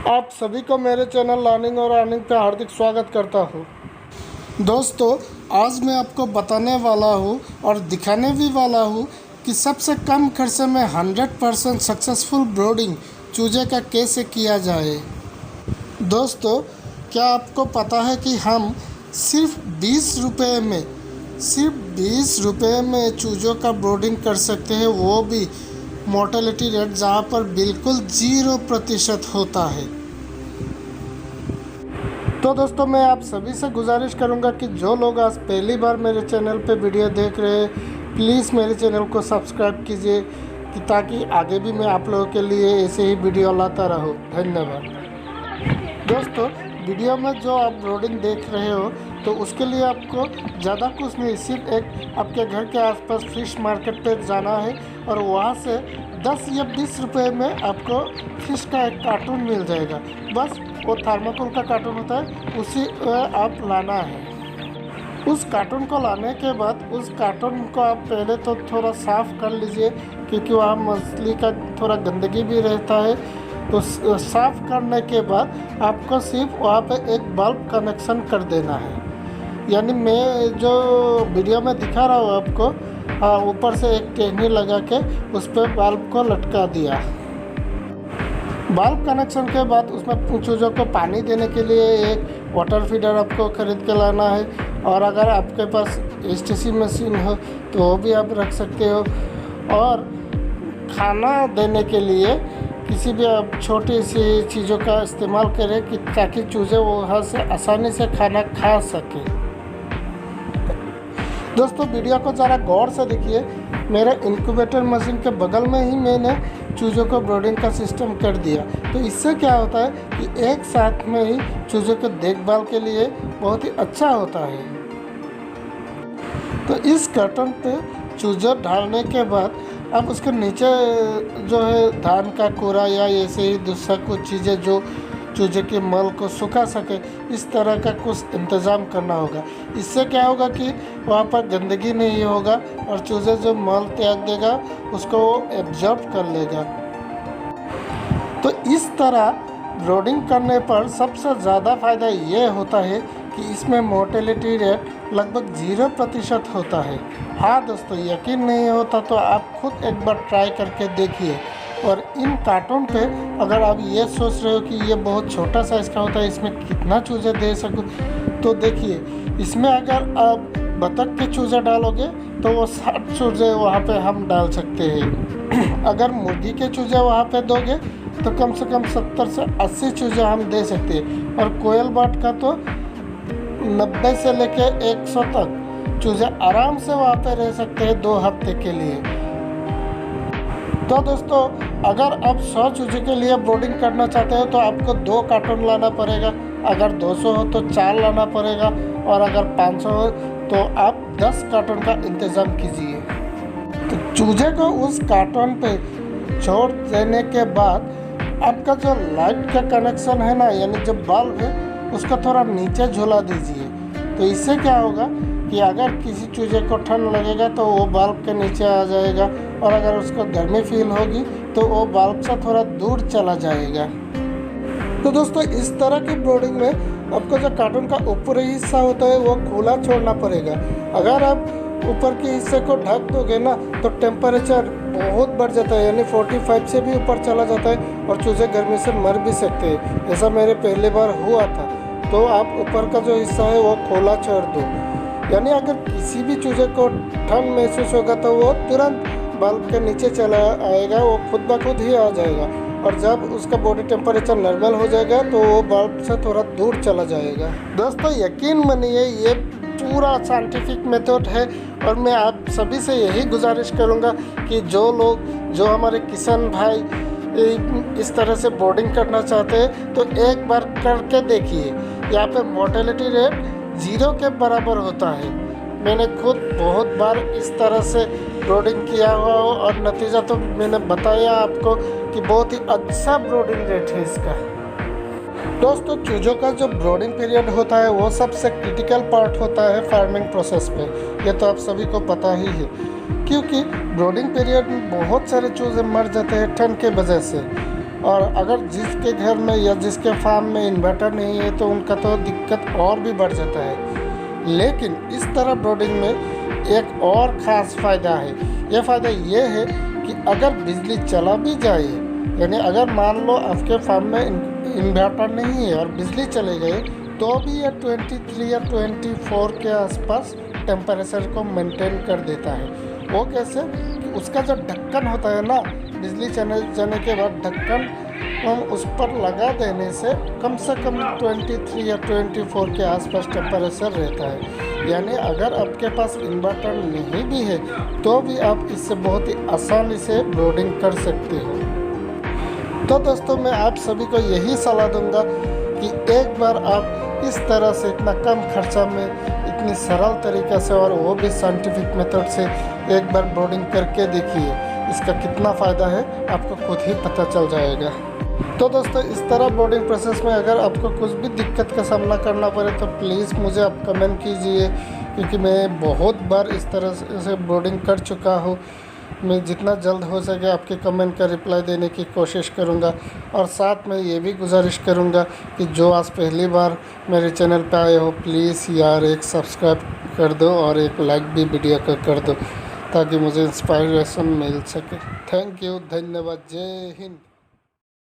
आप सभी को मेरे चैनल लर्निंग और अर्निंग पे हार्दिक स्वागत करता हूँ। दोस्तों, आज मैं आपको बताने वाला हूँ और दिखाने भी वाला हूँ कि सबसे कम खर्चे में 100% सक्सेसफुल ब्रीडिंग चूजे का कैसे किया जाए। दोस्तों, क्या आपको पता है कि हम सिर्फ 20 रुपये में चूज़ों का ब्रीडिंग कर सकते हैं, वो भी मोर्टेलिटी रेट जहाँ पर बिल्कुल 0% होता है। तो दोस्तों, मैं आप सभी से गुजारिश करूंगा कि जो लोग आज पहली बार मेरे चैनल पे वीडियो देख रहे हैं, प्लीज़ मेरे चैनल को सब्सक्राइब कीजिए कि ताकि आगे भी मैं आप लोगों के लिए ऐसे ही वीडियो लाता रहूं। धन्यवाद। दोस्तों, वीडियो में जो आप ब्रीडिंग देख रहे हो तो उसके लिए आपको ज़्यादा कुछ नहीं, सिर्फ एक आपके घर के आसपास फिश मार्केट पे जाना है और वहाँ से 10 या 20 रुपये में आपको फिश का एक कार्टून मिल जाएगा। बस वो थर्माकोल का कार्टून होता है, उसी आप लाना है। उस कार्टून को लाने के बाद उस कार्टून को आप पहले तो थोड़ा साफ़ कर लीजिए, क्योंकि वहाँ मछली का थोड़ा गंदगी भी रहता है। तो साफ़ करने के बाद आपको सिर्फ वहाँ पे एक बल्ब कनेक्शन कर देना है। यानी मैं जो वीडियो में दिखा रहा हूँ आपको, ऊपर से एक टेहनी लगा के उस पर बल्ब को लटका दिया। बल्ब कनेक्शन के बाद उसमें चूज़ों को पानी देने के लिए एक वाटर फीडर आपको ख़रीद के लाना है, और अगर आपके पास एसटीसी मशीन हो तो वो भी आप रख सकते हो। और खाना देने के लिए किसी भी आप छोटी सी चीज़ों का इस्तेमाल करें कि ताकि चूज़े वहाँ से आसानी से खाना खा सकें। दोस्तों, वीडियो को ज़रा गौर से देखिए। मेरे इंक्यूबेटर मशीन के बगल में ही मैंने चूज़ों को ब्रीडिंग का सिस्टम कर दिया। तो इससे क्या होता है कि एक साथ में ही चूज़ों के देखभाल के लिए बहुत ही अच्छा होता है। तो इस कर्टन पे चूज़ा डालने के बाद अब उसके नीचे जो है धान का कूड़ा या ऐसे ही दूसरा कुछ चीज़ें जो चूजे के मल को सुखा सके, इस तरह का कुछ इंतज़ाम करना होगा। इससे क्या होगा कि वहाँ पर गंदगी नहीं होगा और चूजे जो मल त्याग देगा उसको वो एब्जॉर्ब कर लेगा। तो इस तरह ब्रीडिंग करने पर सबसे ज़्यादा फ़ायदा ये होता है कि इसमें मोर्टेलिटी रेट लगभग 0% होता है। हाँ दोस्तों, यकीन नहीं होता तो आप खुद एक बार ट्राई करके देखिए। और इन कार्टून पे अगर आप ये सोच रहे हो कि ये बहुत छोटा साइज़ का होता है, इसमें कितना चूज़े दे सकूँ, तो देखिए इसमें अगर आप बतख के चूज़े डालोगे तो वो 60 चूज़े वहाँ पे हम डाल सकते हैं। अगर मुर्गी के चूज़े वहाँ पे दोगे तो कम से कम 70 से 80 चूज़े हम दे सकते हैं। और कोयल बाट का तो 90 से लेके 100 तक चूज़े आराम से वहाँ पे रह सकते हैं 2 हफ्ते के लिए। तो दोस्तों, अगर आप 100 चूजे के लिए ब्रीडिंग करना चाहते हो तो आपको 2 कार्टून लाना पड़ेगा। अगर 200 हो तो 4 लाना पड़ेगा, और अगर 500 हो तो आप 10 कार्टून का इंतज़ाम कीजिए। तो चूजे को उस कार्टून पे छोड़ देने के बाद आपका जो लाइट का कनेक्शन है ना, यानी जो बल्ब है, उसको थोड़ा नीचे झुला दीजिए। तो इससे क्या होगा कि अगर किसी चूजे को ठंड लगेगा तो वो बल्ब के नीचे आ जाएगा, और अगर उसको गर्मी फील होगी तो वो बल्ब से थोड़ा दूर चला जाएगा। तो दोस्तों, इस तरह की ब्रीडिंग में आपको जो कार्टून का ऊपरी हिस्सा होता है वो खुला छोड़ना पड़ेगा। अगर आप ऊपर के हिस्से को ढक दोगे ना तो टेम्परेचर बहुत बढ़ जाता है, यानी 45 से भी ऊपर चला जाता है और चूजे गर्मी से मर भी सकते हैं। ऐसा मेरे पहली बार हुआ था। तो आप ऊपर का जो हिस्सा है वो खोला छोड़ दो, यानी अगर किसी भी चूजे को ठंड महसूस होगा तो वो तुरंत बल्ब के नीचे चला आएगा, वो खुद ब खुद ही आ जाएगा। और जब उसका बॉडी टेम्परेचर नॉर्मल हो जाएगा तो वो बल्ब से थोड़ा दूर चला जाएगा। दोस्तों, यकीन मानिए ये पूरा साइंटिफिक मेथड है, और मैं आप सभी से यही गुजारिश करूँगा कि जो हमारे किसान भाई इस तरह से ब्रीडिंग करना चाहते हैं तो एक बार करके देखिए। यहाँ पे मोर्टेलिटी रेट 0 के बराबर होता है। मैंने खुद बहुत बार इस तरह से ब्रीडिंग किया हुआ हो और नतीजा तो मैंने बताया आपको कि बहुत ही अच्छा ब्रीडिंग रेट है इसका। दोस्तों, चूजों का जो ब्रीडिंग पीरियड होता है वो सबसे क्रिटिकल पार्ट होता है फार्मिंग प्रोसेस पे। ये तो आप सभी को पता ही है, क्योंकि ब्रीडिंग पीरियड में बहुत सारे चूजे मर जाते हैं ठंड के वजह से। और अगर जिसके घर में या जिसके फार्म में इन्वर्टर नहीं है तो उनका तो दिक्कत और भी बढ़ जाता है। लेकिन इस तरह ब्रीडिंग में एक और ख़ास फ़ायदा है। यह फ़ायदा ये है कि अगर बिजली चला भी जाए, यानी अगर मान लो आपके फार्म में इन्वर्टर नहीं है और बिजली चले गए, तो भी ये 23 या 24 के आसपास टेम्परेचर को मेंटेन कर देता है। वो कैसे कि उसका जो ढक्कन होता है ना, बिजली चले जाने के बाद ढक्कन हम उस पर लगा देने से कम 23 या 24 के आसपास टेम्परेचर रहता है। यानी अगर आपके पास इन्वर्टर नहीं भी है तो भी आप इससे बहुत ही आसानी से ब्रीडिंग कर सकते हो। तो दोस्तों, मैं आप सभी को यही सलाह दूंगा कि एक बार आप इस तरह से इतना कम खर्चा में इतनी सरल तरीक़े से और वो भी साइंटिफिक मेथड से एक बार ब्रीडिंग करके देखिए। इसका कितना फ़ायदा है आपको खुद ही पता चल जाएगा। तो दोस्तों, इस तरह ब्रीडिंग प्रोसेस में अगर आपको कुछ भी दिक्कत का सामना करना पड़े तो प्लीज़ मुझे आप कमेंट कीजिए, क्योंकि मैं बहुत बार इस तरह से ब्रीडिंग कर चुका हूँ। मैं जितना जल्द हो सके आपके कमेंट का रिप्लाई देने की कोशिश करूँगा। और साथ में ये भी गुजारिश करूँगा कि जो आज पहली बार मेरे चैनल पे आए हो, प्लीज़ यार एक सब्सक्राइब कर दो और एक लाइक भी वीडियो को कर दो, ताकि मुझे इंस्पायरेशन मिल सके। थैंक यू, धन्यवाद, जय हिंद।